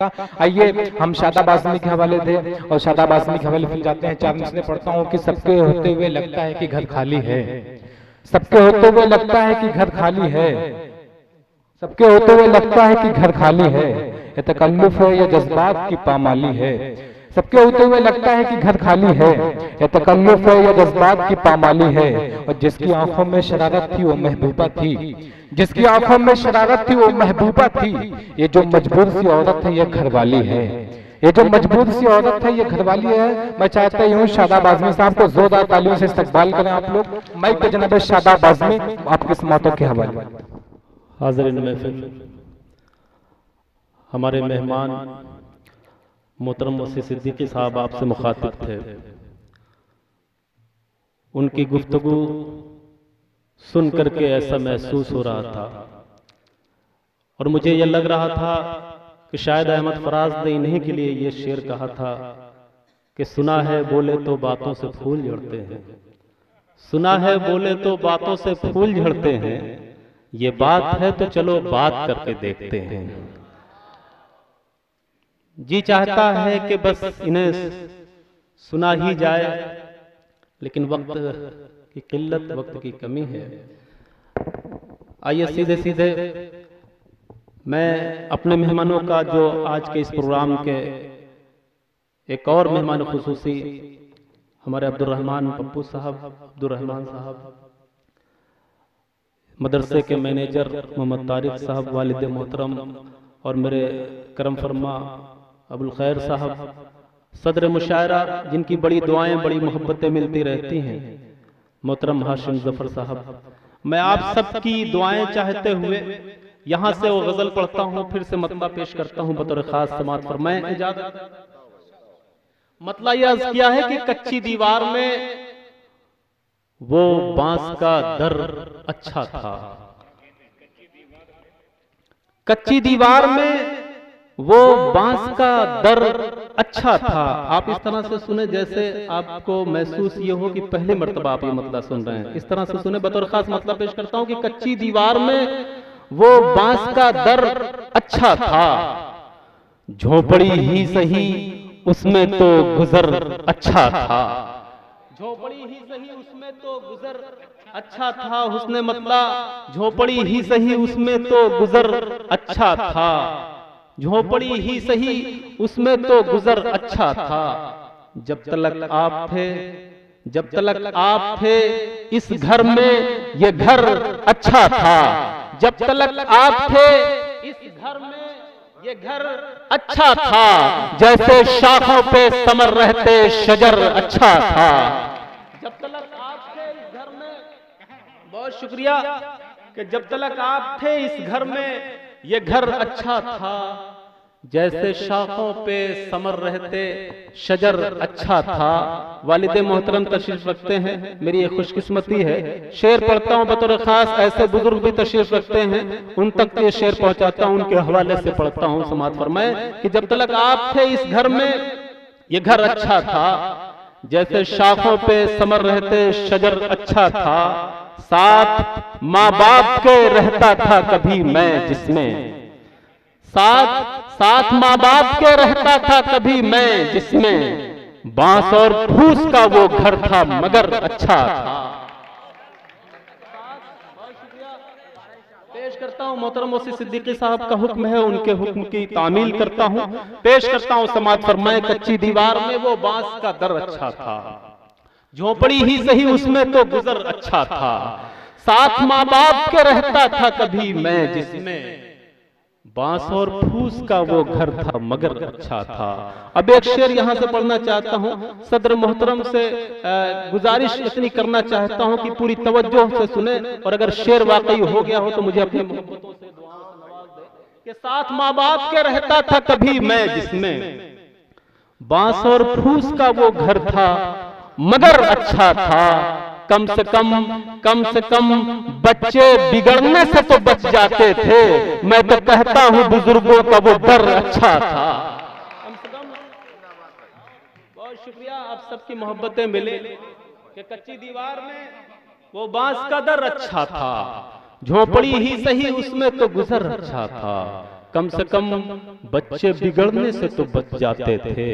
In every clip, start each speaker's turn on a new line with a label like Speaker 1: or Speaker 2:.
Speaker 1: का। आइए हम शादाब आज़मी के हवाले थे और शादाब आज़मी के हवाले फिर जाते हैं। 4 मिसरे पढ़ता हूँ कि सबके होते हुए लगता है कि घर खाली है, सबके होते हुए लगता है कि घर खाली है, सबके होते हुए लगता है कि घर खाली है, ये तकल्लुफ है या जज्बात की पामाली है। सबके होते हुए लगता है कि घर खाली है, ये तकल्लुफ है या जज्बात की पामाली है। और जिसकी आंखों में शरारत थी वो महबूबा थी, जिसकी आंखों में शरारत थी वो महबूबा थी। ये जो मजबूर सी औरत है ये घरवाली है, ये जो मजबूर सी औरत है ये घरवाली है। मैं चाहता हूँ शादाब आज़मी साहब को जोरदार तालियों से इस्तकबाल करें आप लोग। माइक पे जनाब शादाब आज़मी, आपकी समातों के हवाले।
Speaker 2: हाज़िरीन महफिल, हमारे मेहमान मोहतरम मुफ्ती सिद्दीकी साहब आपसे मुखातिब थे। उनकी गुफ्तगू सुन करके ऐसा महसूस हो रहा था और मुझे यह लग रहा था कि शायद अहमद फराज ने इन्हीं के लिए ये शेर कहा था कि सुना है बोले तो बातों से फूल झड़ते हैं, सुना है बोले तो बातों से फूल झड़ते हैं, ये बात है तो चलो बात करके देखते हैं। जी चाहता है कि बस इन्हें सुना ही जाए, लेकिन वक्त की किल्लत, वक्त की कमी है। आइए सीधे सीधे मैं अपने मेहमानों का, जो आज के इस प्रोग्राम के एक और मेहमान खुसूसी हमारे अब्दुर्रहमान पप्पू साहब, अब्दुर्रहमान साहब, मदरसे के मैनेजर मोहम्मद तारिक साहब, वालिद मोहतरम, और मेरे करम फरमा अबुल खैर साहब, सदर मुशायरा, जिनकी बड़ी दुआएं, बड़ी मोहब्बतें मिलती रहती हैं, मोहतरम हाशिम जफर साहब। मैं आप सबकी दुआएं चाहते हुए यहाँ से वो गजल पढ़ता हूँ, फिर से मतला पेश करता हूँ बतौर खास समात फरमाएं इजाजत। मतला यह अर्ज किया है कि कच्ची दीवार में वो बांस का दर अच्छा था, कच्ची दीवार में वो बांस का दर अच्छा था। आप इस तरह से सुने जैसे आपको महसूस ये हो कि पहली मर्तबा आप ये मतला सुन रहे हैं। इस तरह से सुने, बतौर खास मतलब पेश करता हूं कि कच्ची दीवार में वो बांस का दर अच्छा था, झोपड़ी ही सही उसमें तो गुजर अच्छा था, झोपड़ी ही सही उसमें तो गुजर अच्छा था। हुस्ने मतला झोपड़ी ही सही उसमें तो गुजर अच्छा था, झोपड़ी ही सही उसमें तो गुजर अच्छा था। जब तलक आप थे, जब तलक आप थे इस घर में ये घर अच्छा था, जब तलक आप थे इस घर में ये घर अच्छा था, जैसे शाखों पे समर रहते शजर अच्छा था। जब तलक आप थे इस घर में, बहुत शुक्रिया, कि जब तलक आप थे इस घर में ये घर अच्छा था, जैसे शाखों पे समर रहते शजर अच्छा था। वालिद मोहतरम तशरीफ रखते हैं, मेरी ये खुशकिस्मती है, शेर पढ़ता हूँ बतौर खास, ऐसे बुजुर्ग भी तशरीफ रखते हैं, उन तक ये शेर पहुंचाता हूँ, उनके हवाले से पढ़ता हूँ। समात फरमाए कि जब तक आप थे इस घर में ये घर अच्छा था, जैसे शाखों पे समर रहते शजर अच्छा था, साथ माँ बाप के रहता था कभी मैं जिसमें, साथ माँ बाप के रहता था कभी मैं जिसमें, बांस और फूस का वो घर था मगर अच्छा था। पेश करता हूँ मोहतरम मुफ्ती सिद्दीकी साहब का हुक्म है, उनके हुक्म की तामील करता हूँ, पेश करता हूँ। समात फरमाए कच्ची दीवार में वो बांस का दर अच्छा था, झोपड़ी ही सही उसमें तो गुजर अच्छा था, साथ माँ बाप के रहता था कभी मैं जिसमें, बांस और फूस का वो घर था मगर अच्छा था। अब एक शेर यहां से पढ़ना चाहता हूं, सदर मोहतरम से गुजारिश इतनी करना चाहता हूं कि पूरी तवज्जो से सुने, और अगर शेर वाकई हो गया हो तो मुझे अपनी मोहब्बतों से दुआओं से नवाज दे। कि साथ माँ बाप के रहता था कभी मैं जिसमें, बांस और फूस का वो घर था मगर अच्छा था, कम से कम बच्चे बिगड़ने से तो बच जाते थे, मैं तो कहता हूं बुजुर्गों का वो डर अच्छा था। कम से कम, बहुत शुक्रिया, आप सबकी मोहब्बतें मिले कि कच्ची दीवार में वो बांस का दर अच्छा था, झोपड़ी ही सही उसमें तो गुजर अच्छा था, कम से कम बच्चे बिगड़ने से तो बच जाते थे।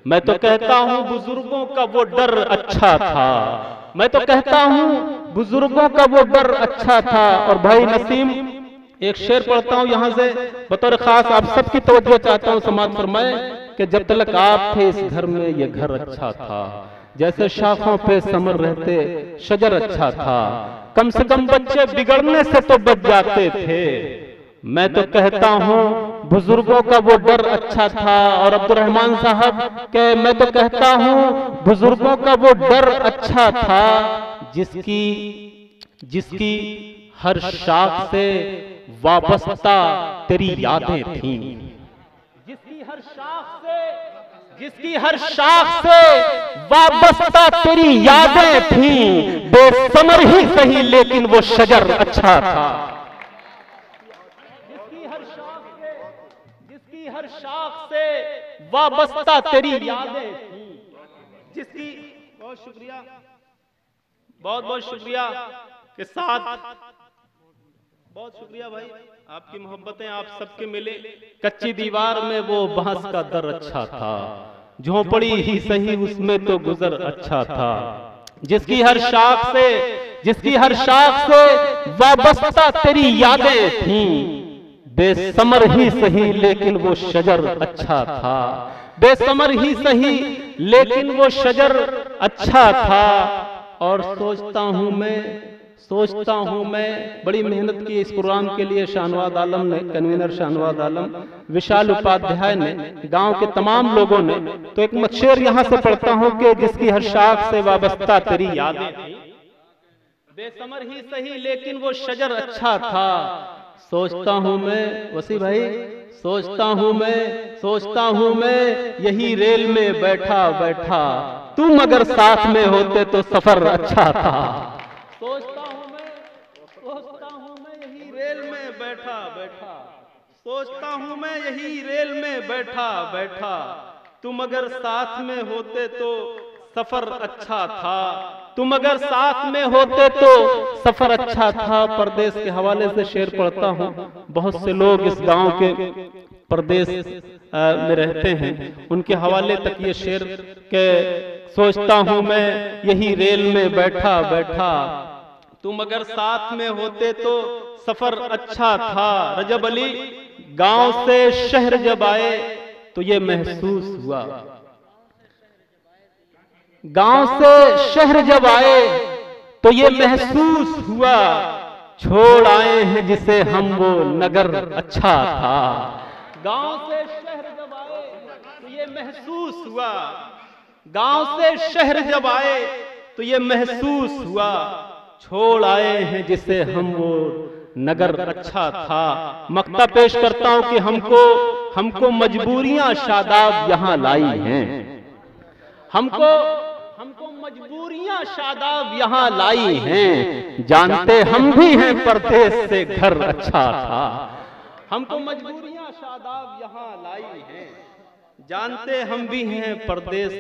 Speaker 2: मैं तो कहता हूँ बुजुर्गों का वो डर अच्छा था, मैं तो कहता हूँ बुजुर्गों का वो डर अच्छा था। और भाई नसीम, एक शेर पढ़ता हूँ यहाँ से बतौर खास आप सबकी तवज्जो चाहता हूँ, समाज फरमाए कि जब तक आप थे इस घर में ये घर अच्छा था, जैसे शाखों पे समर रहते शजर अच्छा था, कम से कम बच्चे बिगड़ने से तो बच जाते थे। मैं तो कहता हूँ बुजुर्गों का वो डर अच्छा था। और अब्दुर्रहमान साहब के मैं तो कहता हूँ बुजुर्गों का वो डर अच्छा था, जिसकी हर शाख से वाबस्ता तेरी यादें थीं, जिसकी हर शाख से वाबस्ता तेरी यादें थीं, बेसमर ही सही लेकिन वो शजर अच्छा था। जिसकी हर शाख से वाबस्ता तेरी यादें थीं, जिसकी बहुत शुक्रिया, बहुत बहुत शुक्रिया के साथ, बहुत शुक्रिया भाई, आपकी मोहब्बतें आप सबके मिले। कच्ची दीवार में वो बांस का दर अच्छा था, झोंपड़ी ही सही उसमें तो गुजर अच्छा था। जिसकी हर शाख से वाबस्ता तेरी यादें थीं, बेसमर ही सही लेकिन वो शजर अच्छा था, बेसमर ही सही लेकिन वो शजर अच्छा था। और सोचता हूं मैं बड़ी मेहनत की इस प्रोग्राम के लिए शाहनवाज आलम ने, कन्वीनर शाहनवाज आलम, विशाल उपाध्याय ने, गांव के तमाम लोगों ने। तो एक शेर यहां से पढ़ता हूं कि जिसकी हर शाख से वाबस्ता तेरी यादें थी, बेसमर ही सही लेकिन वो शजर अच्छा था। सोचता हूं मैं वसी भाई, सोचता हूं मैं यही रेल में बैठा बैठा, तुम अगर साथ में होते तो सफर अच्छा था। सोचता हूं मैं यही रेल में बैठा बैठा, सोचता हूं मैं यही रेल में बैठा बैठा, तुम अगर साथ में होते तो सफर अच्छा था, तुम अगर साथ में होते तो सफर अच्छा था। परदेश के हवाले से शेर पढ़ता हूं, बहुत से लोग इस गांव के परदेश में रहते हैं, उनके हवाले तक ये शेर के सोचता हूं मैं यही रेल में बैठा बैठा, तुम अगर साथ में होते तो सफर अच्छा था। रजब अली, गांव से शहर जब आए तो ये महसूस हुआ, गांव से शहर जब आए तो ये महसूस हुआ, छोड़ आए हैं जिसे हम वो नगर अच्छा था। गांव से शहर जब आए तो ये महसूस हुआ, गांव से शहर जब आए तो ये महसूस हुआ, छोड़ आए हैं जिसे हम वो नगर अच्छा था। मक्ता पेश करता हूं कि हमको मजबूरियां शादाब यहां लाई हैं, हमको मजबूरियां शादाब यहां लाई हैं, जानते हम भी हैं परदेश से घर अच्छा था। हमको मजबूरियां शादाब यहां लाई हैं, जानते हम भी हैं परदेश